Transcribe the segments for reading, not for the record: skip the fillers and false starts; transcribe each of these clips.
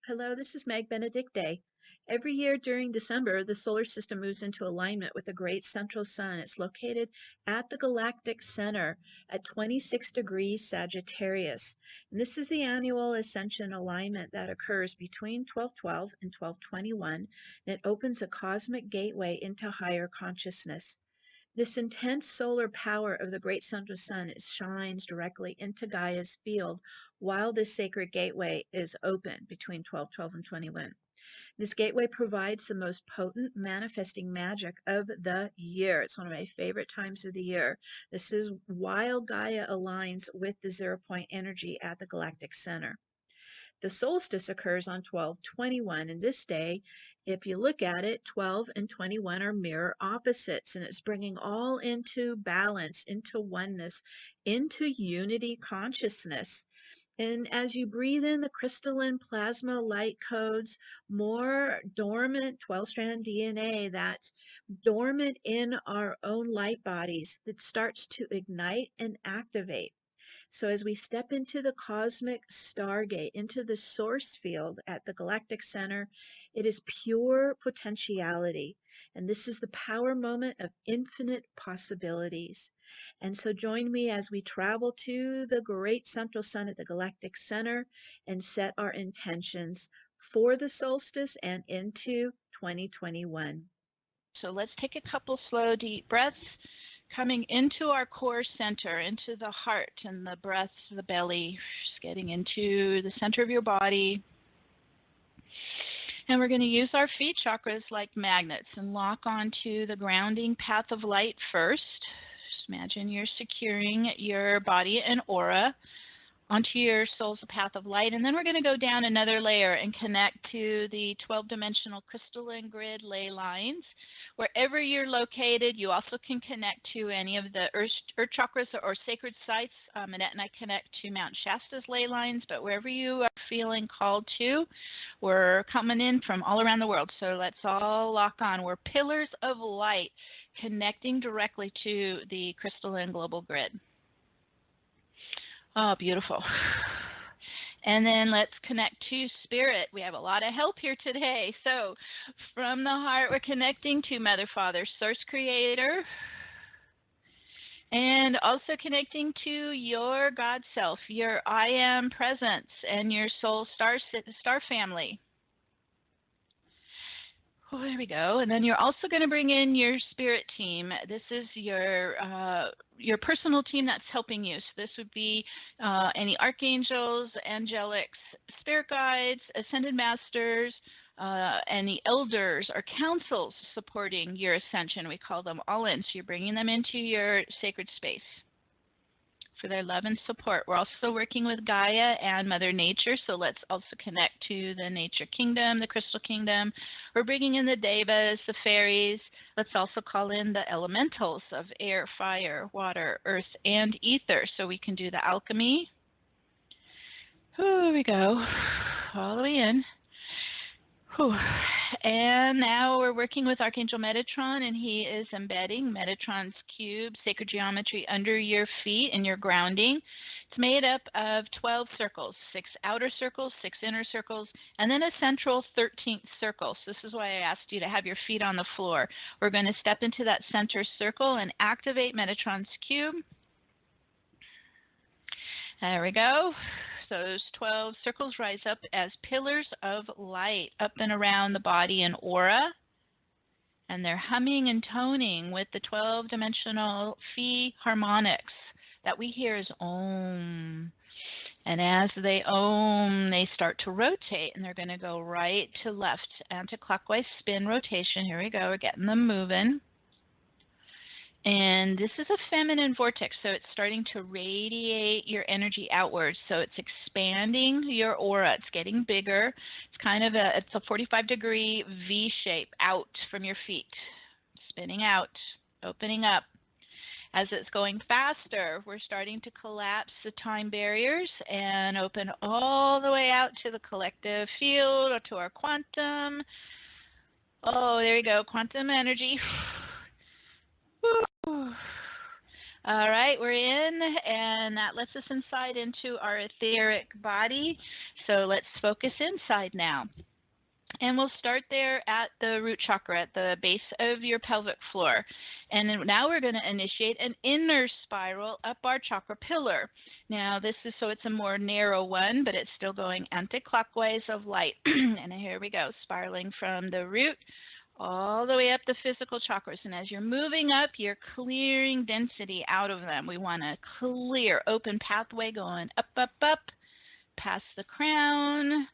Hello, this is Benedicte. Every year during December, the solar system moves into alignment with the great central sun. It's located at the galactic center at 26 degrees Sagittarius. And this is the annual ascension alignment that occurs between 1212 and 1221, and it opens a cosmic gateway into higher consciousness. This intense solar power of the great central sun shines directly into Gaia's field while this sacred gateway is open between 1212 and 21. This gateway provides the most potent manifesting magic of the year. It's one of my favorite times of the year. This is while Gaia aligns with the 0 point energy at the galactic center. The solstice occurs on 12/21, and this day, if you look at it, 12 and 21 are mirror opposites, and it's bringing all into balance, into oneness, into unity consciousness. And as you breathe in the crystalline plasma light codes, more dormant 12-strand DNA that's dormant in our own light bodies, that starts to ignite and activate. So as we step into the cosmic stargate, into the source field at the galactic center, it is pure potentiality. And this is the power moment of infinite possibilities. And so join me as we travel to the great central sun at the galactic center and set our intentions for the solstice and into 2021. So let's take a couple slow, deep breaths. Coming into our core center, into the heart and the breath, the belly, just getting into the center of your body. And we're going to use our feet chakras like magnets and lock onto the grounding path of light first. Just imagine you're securing your body and aura onto your soul's path of light, and then we're going to go down another layer and connect to the 12-dimensional crystalline grid ley lines. Wherever you're located, you also can connect to any of the earth chakras or sacred sites. Annette and I connect to Mount Shasta's ley lines, but wherever you are feeling called to, we're coming in from all around the world. So let's all lock on. We're pillars of light connecting directly to the crystalline global grid. Oh, beautiful. And then let's connect to spirit. We have a lot of help here today. So from the heart, we're connecting to Mother, Father, Source Creator, and also connecting to your God self, your I Am presence, and your soul star family. Oh, there we go. And then you're also going to bring in your spirit team. This is your personal team that's helping you. So this would be any archangels, angelics, spirit guides, ascended masters, any elders or councils supporting your ascension. We call them all in. So you're bringing them into your sacred space for their love and support. We're also working with Gaia and Mother Nature, so let's also connect to the Nature Kingdom, the Crystal Kingdom. We're bringing in the Devas, the fairies. Let's also call in the elementals of air, fire, water, earth, and ether, so we can do the alchemy. Here we go, all the way in. Whew. And now we're working with Archangel Metatron, and he is embedding Metatron's cube, sacred geometry, under your feet and your grounding. It's made up of 12 circles, 6 outer circles, 6 inner circles, and then a central 13th circle. So this is why I asked you to have your feet on the floor. We're going to step into that center circle and activate Metatron's cube. There we go. Those 12 circles rise up as pillars of light up and around the body and aura. And they're humming and toning with the 12-dimensional phi harmonics that we hear as Om. And as they Om, they start to rotate, and they're going to go right to left, anti-clockwise spin rotation. Here we go. We're getting them moving. And this is a feminine vortex, so it's starting to radiate your energy outwards. So it's expanding your aura. It's getting bigger. It's kind of it's a 45-degree V shape out from your feet, spinning out, opening up. As it's going faster, we're starting to collapse the time barriers and open all the way out to the collective field or to our quantum. Oh, there we go, quantum energy. All right, we're in, and that lets us inside into our etheric body. So let's focus inside now. And we'll start there at the root chakra, at the base of your pelvic floor. And then now we're going to initiate an inner spiral up our chakra pillar. Now this is, so it's a more narrow one, but it's still going anti-clockwise of light. And here we go, spiraling from the root all the way up the physical chakras. And as you're moving up, you're clearing density out of them. We want a clear, open pathway going up, up, up, past the crown.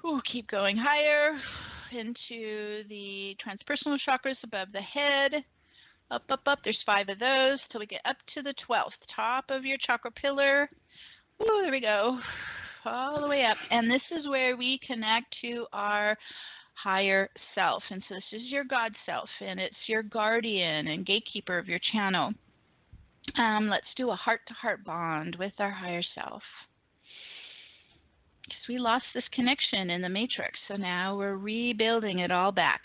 Ooh, keep going higher into the transpersonal chakras above the head. Up, up, up. There's 5 of those till we get up to the 12th, top of your chakra pillar. Ooh, there we go. All the way up. And this is where we connect to our higher self. And so this is your God self, and it's your guardian and gatekeeper of your channel. Let's do a heart-to-heart bond with our higher self. Because we lost this connection in the matrix, so now we're rebuilding it all back,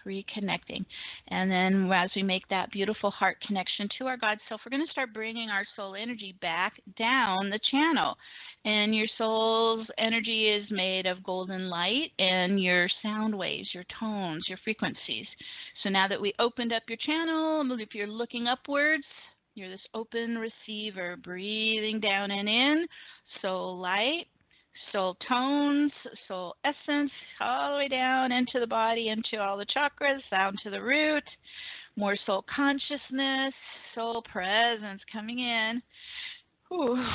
reconnecting. And then as we make that beautiful heart connection to our God self, we're going to start bringing our soul energy back down the channel. And your soul's energy is made of golden light and your sound waves, your tones, your frequencies. So now that we opened up your channel, if you're looking upwards, you're this open receiver, breathing down and in, soul light, soul tones, soul essence, all the way down into the body, into all the chakras, down to the root, more soul consciousness, soul presence coming in. Ooh,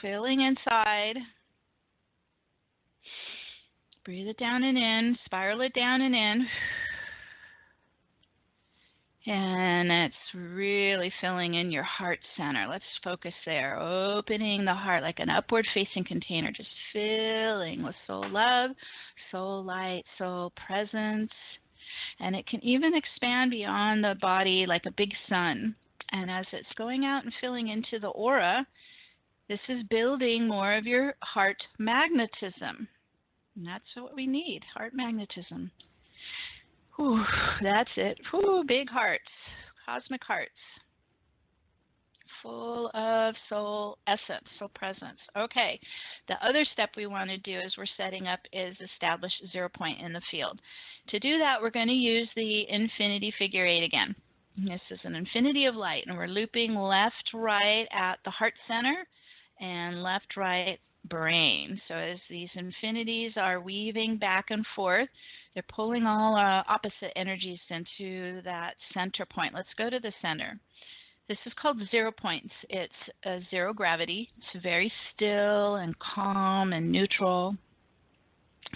feeling inside. Breathe it down and in, spiral it down and in. And it's really filling in your heart center. Let's focus there, opening the heart like an upward facing container, just filling with soul love, soul light, soul presence. And it can even expand beyond the body like a big sun. And as it's going out and filling into the aura, this is building more of your heart magnetism. And that's what we need, heart magnetism. Whew, that's it. Whew, big hearts, cosmic hearts, full of soul essence, soul presence. Okay, the other step we want to do as we're setting up is establish 0 point in the field. To do that, we're going to use the infinity figure 8 again. This is an infinity of light, and we're looping left, right at the heart center and left, right, brain. So as these infinities are weaving back and forth, they're pulling all opposite energies into that center point. Let's go to the center. This is called 0 points. It's a 0 gravity. It's very still and calm and neutral.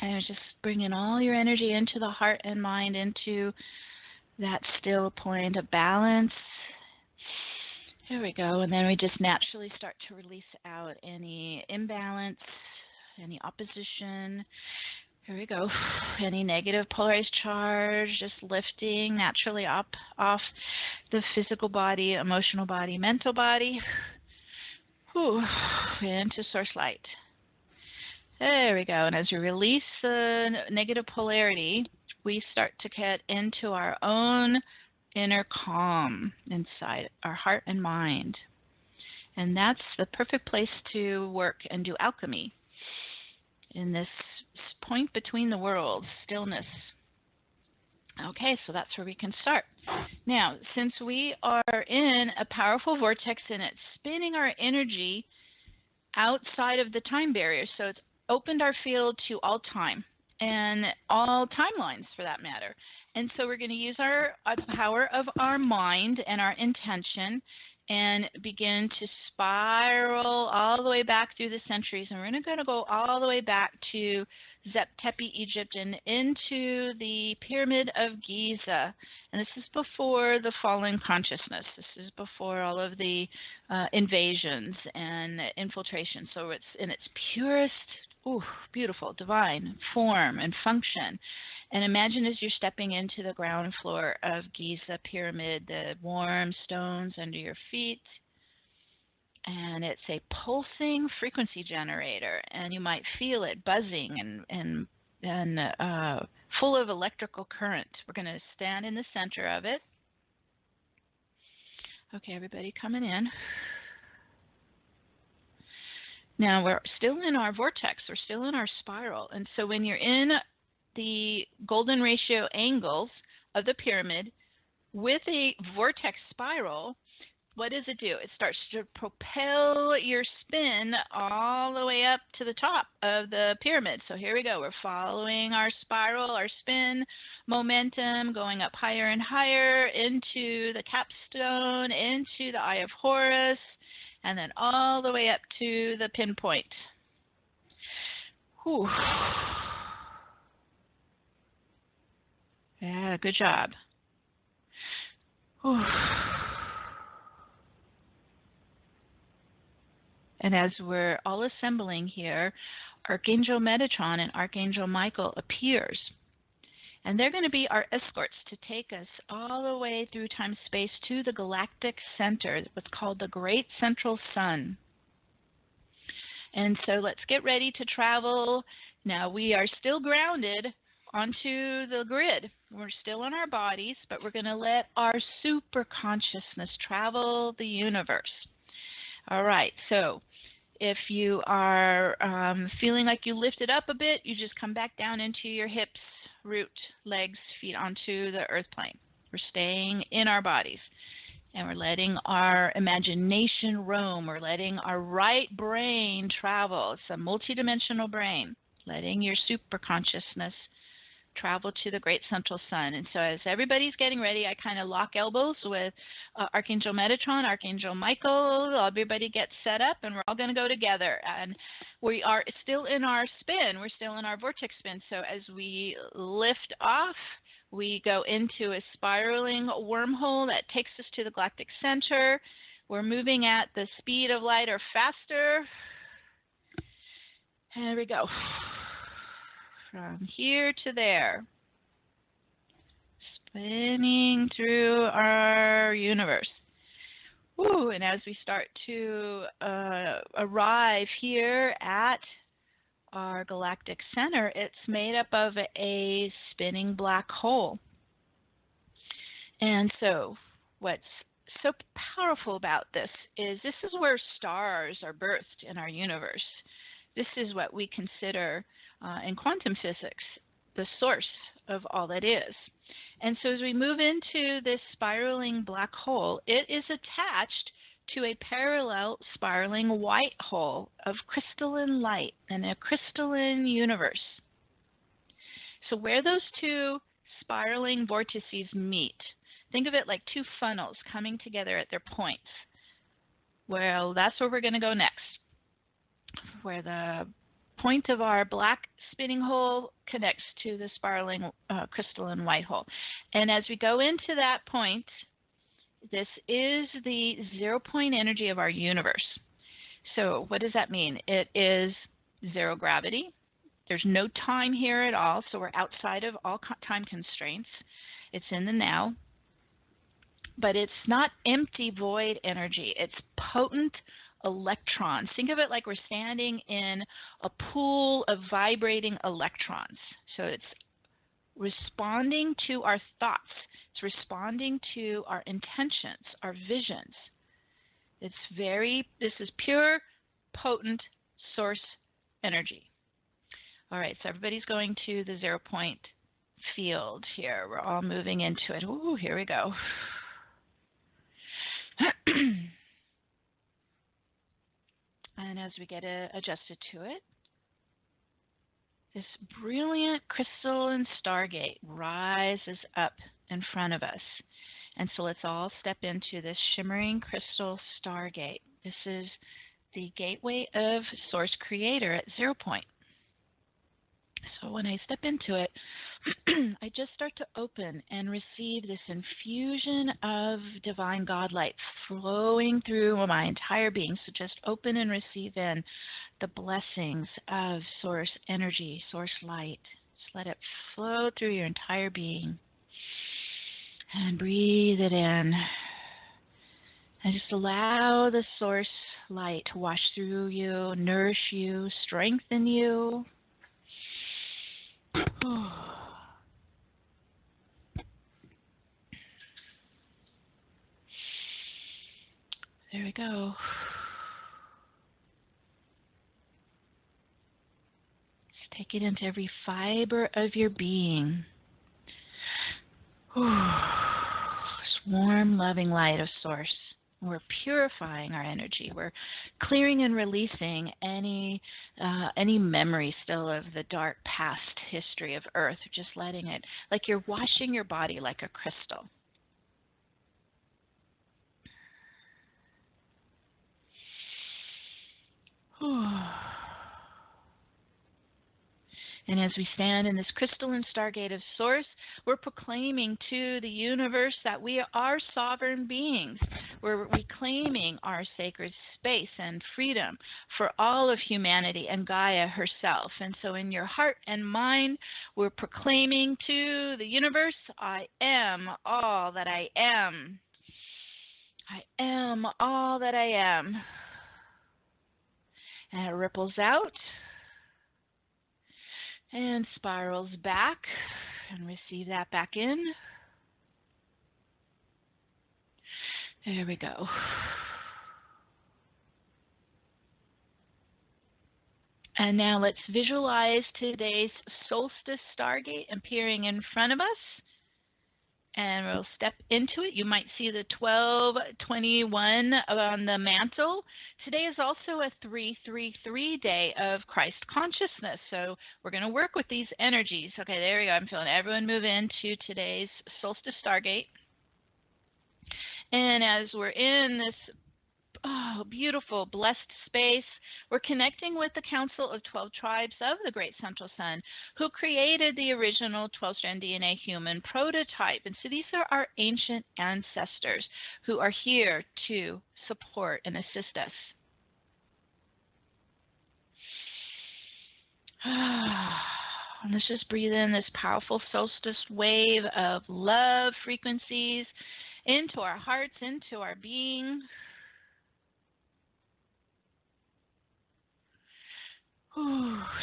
And just bringing all your energy into the heart and mind, into that still point of balance. Here we go. And then we just naturally start to release out any imbalance, any opposition. Here we go. Any negative polarized charge, just lifting naturally up off the physical body, emotional body, mental body. Whew. Into source light. There we go. And as we release the negative polarity, we start to get into our own inner calm inside our heart and mind. And that's the perfect place to work and do alchemy, in this point between the worlds, stillness. Okay, so that's where we can start. Now, since we are in a powerful vortex and it's spinning our energy outside of the time barrier, so it's opened our field to all time and all timelines for that matter. And so we're going to use our power of our mind and our intention and begin to spiral all the way back through the centuries. And we're going to go all the way back to Tepe, Egypt, and into the Pyramid of Giza. And this is before the fallen consciousness. This is before all of the invasions and infiltration. So it's in its purest, beautiful, divine form and function. And imagine as you're stepping into the ground floor of Giza Pyramid, the warm stones under your feet, and it's a pulsing frequency generator, and you might feel it buzzing and full of electrical current. We're going to stand in the center of it. Okay, everybody coming in. Now we're still in our vortex, we're still in our spiral, and so when you're in the golden ratio angles of the pyramid with a vortex spiral, what does it do? It starts to propel your spin all the way up to the top of the pyramid. So here we go. We're following our spiral, our spin momentum, going up higher and higher into the capstone, into the Eye of Horus, and then all the way up to the pinpoint. Whew. Yeah, good job. Whew. And as we're all assembling here, Archangel Metatron and Archangel Michael appears. And they're going to be our escorts to take us all the way through time-space to the galactic center, what's called the Great Central Sun. And so let's get ready to travel. Now we are still grounded onto the grid. We're still in our bodies, but we're going to let our super consciousness travel the universe. All right, so if you are feeling like you lifted up a bit, you just come back down into your hips, root, legs, feet onto the earth plane. We're staying in our bodies, and we're letting our imagination roam. We're letting our right brain travel. It's a multidimensional brain, letting your super consciousness travel to the Great Central Sun. And so as everybody's getting ready, I kind of lock elbows with Archangel Metatron, Archangel Michael. Everybody gets set up, and we're all going to go together. And we are still in our spin. We're still in our vortex spin. So as we lift off, we go into a spiraling wormhole that takes us to the galactic center. We're moving at the speed of light or faster. And there we go. From here to there, spinning through our universe. Ooh, and as we start to arrive here at our galactic center, it's made up of a spinning black hole. And so what's so powerful about this is where stars are birthed in our universe. This is what we consider in quantum physics the source of all that is. And so as we move into this spiraling black hole, it is attached to a parallel spiraling white hole of crystalline light and a crystalline universe. So where those two spiraling vortices meet, think of it like two funnels coming together at their points. Well, that's where we're going to go next, where the point of our black spinning hole connects to the spiraling crystalline white hole. And as we go into that point, this is the 0 point energy of our universe. So what does that mean? It is zero gravity. There's no time here at all, so we're outside of all time constraints. It's in the now. But it's not empty void energy. It's potent electrons. Think of it like we're standing in a pool of vibrating electrons. So it's responding to our thoughts. It's responding to our intentions, our visions. This is pure, potent source energy. All right, so everybody's going to the 0 point field here. We're all moving into it. Ooh, here we go. And as we get adjusted to it, this brilliant crystalline stargate rises up in front of us. And so let's all step into this shimmering crystal stargate. This is the gateway of Source Creator at 0 point. So when I step into it, I just start to open and receive this infusion of divine God light flowing through my entire being. So just open and receive in the blessings of Source energy, Source light. Just let it flow through your entire being. And breathe it in. And just allow the Source light to wash through you, nourish you, strengthen you. There we go. Just take it into every fiber of your being. This warm, loving light of Source. We're purifying our energy. We're clearing and releasing any memory still of the dark past history of Earth. Just letting it, like you're washing your body like a crystal. And as we stand in this crystalline stargate of Source, we're proclaiming to the universe that we are sovereign beings. We're reclaiming our sacred space and freedom for all of humanity and Gaia herself. And so in your heart and mind, we're proclaiming to the universe, I am all that I am. I am all that I am. And it ripples out and spirals back, and receive that back in. There we go. And now let's visualize today's solstice stargate appearing in front of us. And we'll step into it. You might see the 1221 on the mantle. Today is also a 333 day of Christ consciousness. So we're going to work with these energies. Okay, there we go. I'm feeling everyone move into today's solstice stargate. And as we're in this beautiful, blessed space, we're connecting with the Council of 12 Tribes of the Great Central Sun, who created the original 12-strand DNA human prototype. And so these are our ancient ancestors who are here to support and assist us. And let's just breathe in this powerful solstice wave of love frequencies into our hearts, into our being.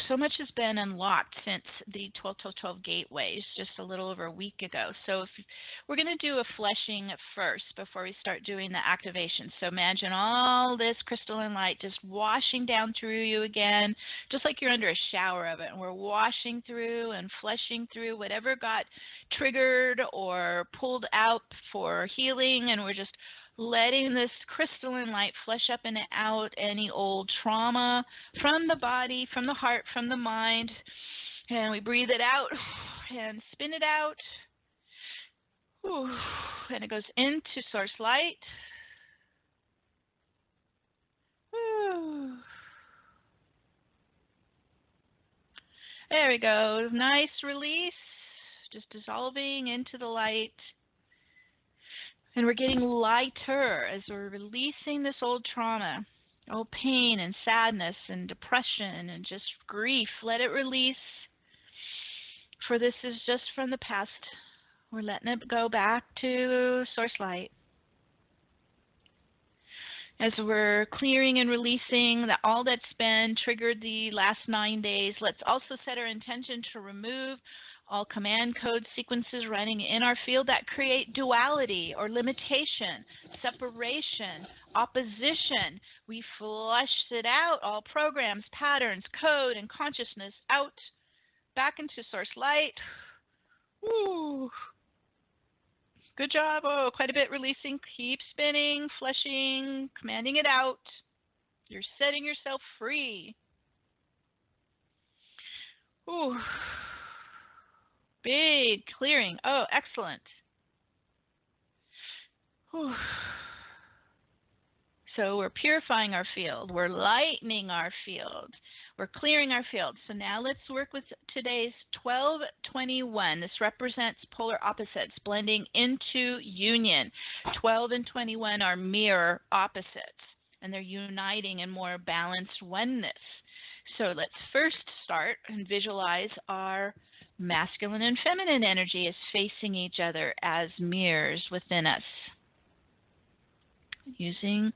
So much has been unlocked since the 12-12-12 gateways just a little over a week ago. So we're going to do a fleshing first before we start doing the activation. So imagine all this crystalline light just washing down through you again, just like you're under a shower of it. And we're washing through and fleshing through whatever got triggered or pulled out for healing, and we're just letting this crystalline light flush up and out any old trauma from the body, from the heart, from the mind. And we breathe it out and spin it out. And it goes into Source light. There we go. Nice release. Just dissolving into the light. And we're getting lighter as we're releasing this old trauma, old pain and sadness and depression and just grief. Let it release, for this is just from the past. We're letting it go back to Source light. As we're clearing and releasing all that's been triggered the last 9 days, let's also set our intention to remove all command code sequences running in our field that create duality or limitation, separation, opposition. We flush it out, all programs, patterns, code, and consciousness out, back into Source light. Woo. Good job. Oh, quite a bit releasing. Keep spinning, flushing, commanding it out. You're setting yourself free. Ooh. Big clearing. Oh, excellent. Whew. So we're purifying our field, we're lightening our field, we're clearing our field. So now let's work with today's 1221. This represents polar opposites blending into union. 12 and 21 are mirror opposites, and they're uniting in more balanced oneness. So let's first start and visualize our masculine and feminine energy as facing each other as mirrors within us. Using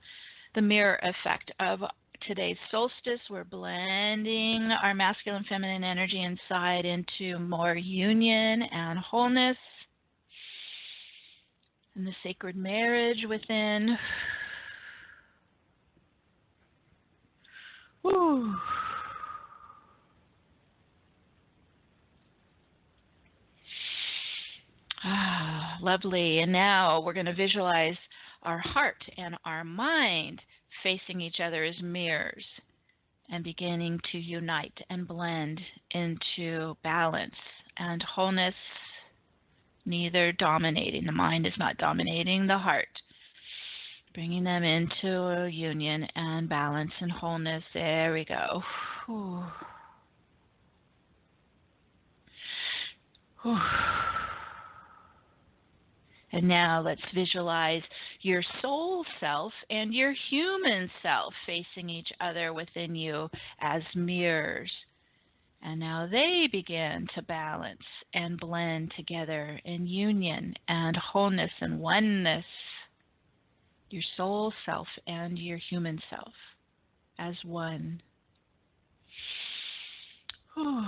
the mirror effect of today's solstice, we're blending our masculine and feminine energy inside into more union and wholeness. And the sacred marriage within. Woo. Ah, lovely. And now we're going to visualize our heart and our mind facing each other as mirrors and beginning to unite and blend into balance and wholeness, neither dominating. The mind is not dominating the heart. Bringing them into a union and balance and wholeness. There we go. Whew. Whew. And now let's visualize your soul self and your human self facing each other within you as mirrors. And now they begin to balance and blend together in union and wholeness and oneness. Your soul self and your human self as one. Whew.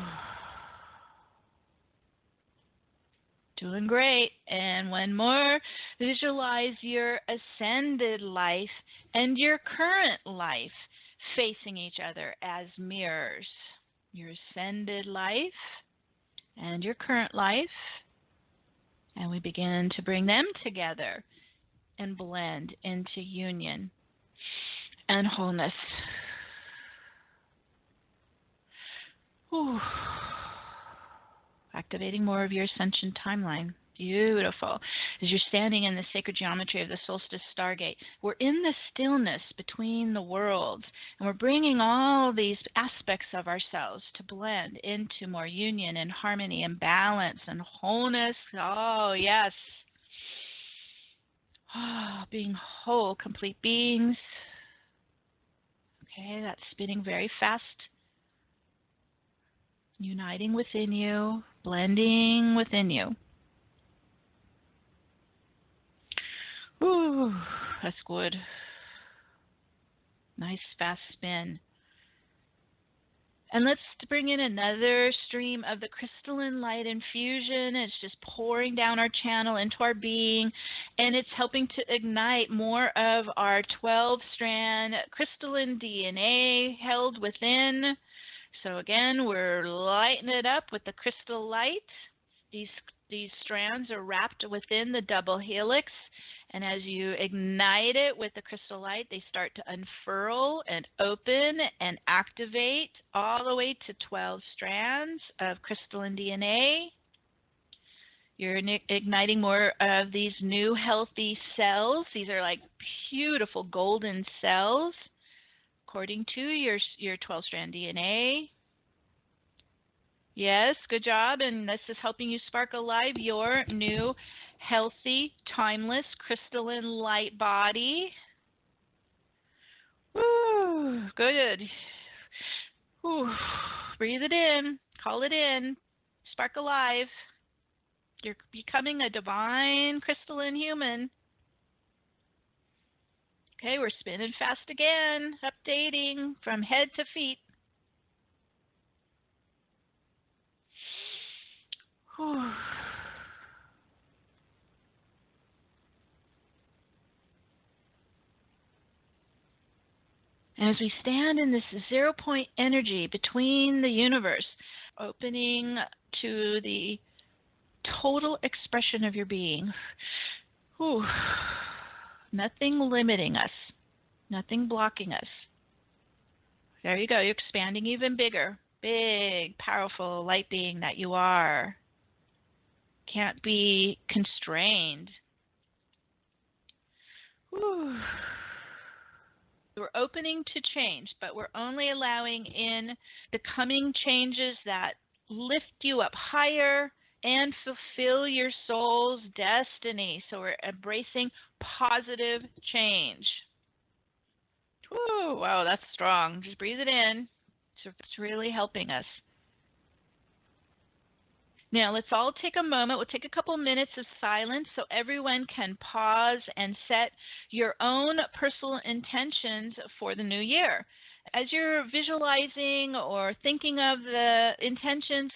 Doing great. And one more. Visualize your ascended life and your current life facing each other as mirrors. Your ascended life and your current life. And we begin to bring them together and blend into union and wholeness. Whew. Activating more of your ascension timeline. Beautiful. As you're standing in the sacred geometry of the solstice stargate, we're in the stillness between the worlds, and we're bringing all these aspects of ourselves to blend into more union and harmony and balance and wholeness. Oh, yes. Oh, being whole, complete beings. Okay, that's spinning very fast. Uniting within you, blending within you. Ooh, that's good. Nice fast spin. And let's bring in another stream of the crystalline light infusion. It's just pouring down our channel into our being, and it's helping to ignite more of our 12-strand crystalline DNA held within. So again, we're lighting it up with the crystal light. These strands are wrapped within the double helix, and as you ignite it with the crystal light, they start to unfurl and open and activate all the way to 12 strands of crystalline DNA. You're igniting more of these new healthy cells. These are like beautiful golden cells according to your 12-strand DNA. Yes, good job. And this is helping you spark alive your new, healthy, timeless, crystalline light body. Woo, good. Woo. Breathe it in. Call it in. Spark alive. You're becoming a divine, crystalline human. Okay, we're spinning fast again, updating from head to feet. Whew. And as we stand in this 0-point energy between the universe, opening to the total expression of your being, whew, nothing limiting us, nothing blocking us. There you go, you're expanding even bigger, big, powerful light being that you are. Can't be constrained. Whew. We're opening to change, but we're only allowing in the coming changes that lift you up higher and fulfill your soul's destiny. So we're embracing positive change. Whew, wow, that's strong. Just breathe it in. It's really helping us. Now, let's all take a moment. We'll take a couple minutes of silence so everyone can pause and set your own personal intentions for the new year. As you're visualizing or thinking of the intentions,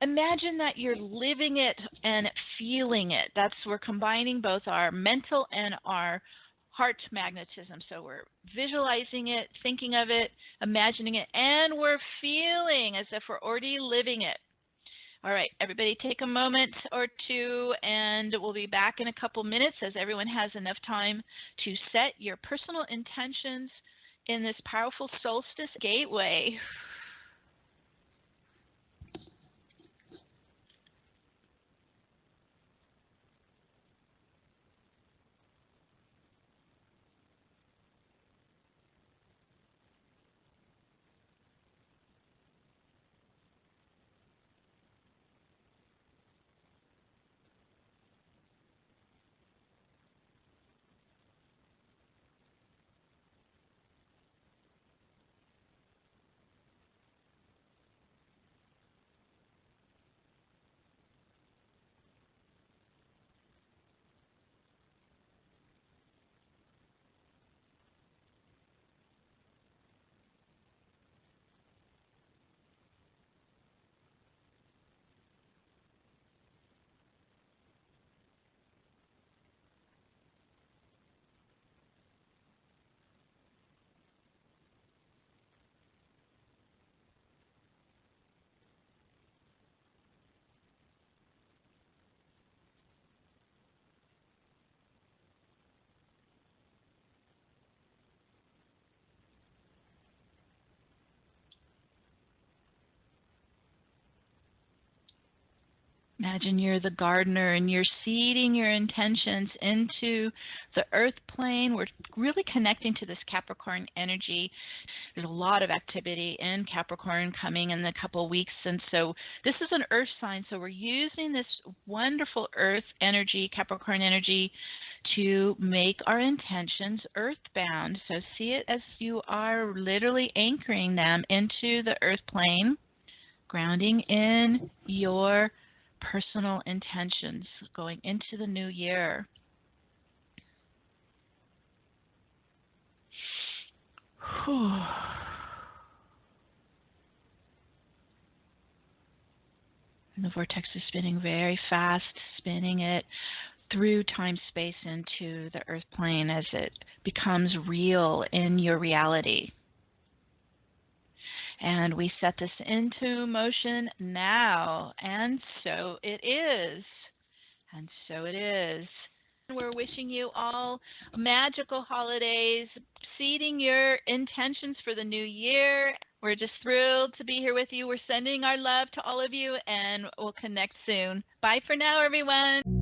imagine that you're living it and feeling it. We're combining both our mental and our heart magnetism. So we're visualizing it, thinking of it, imagining it, and we're feeling as if we're already living it. All right, everybody take a moment or two, and we'll be back in a couple minutes as everyone has enough time to set your personal intentions in this powerful solstice gateway. Imagine you're the gardener and you're seeding your intentions into the earth plane. We're really connecting to this Capricorn energy. There's a lot of activity in Capricorn coming in a couple of weeks, and so this is an earth sign, so we're using this wonderful earth energy, Capricorn energy, to make our intentions earthbound. So see it as you are literally anchoring them into the earth plane, grounding in your personal intentions going into the new year. Whew. And the vortex is spinning very fast, spinning it through time-space into the earth plane as it becomes real in your reality. And we set this into motion now, and so it is. And so it is. We're wishing you all magical holidays, seeding your intentions for the new year. We're just thrilled to be here with you. We're sending our love to all of you, and we'll connect soon. Bye for now, everyone.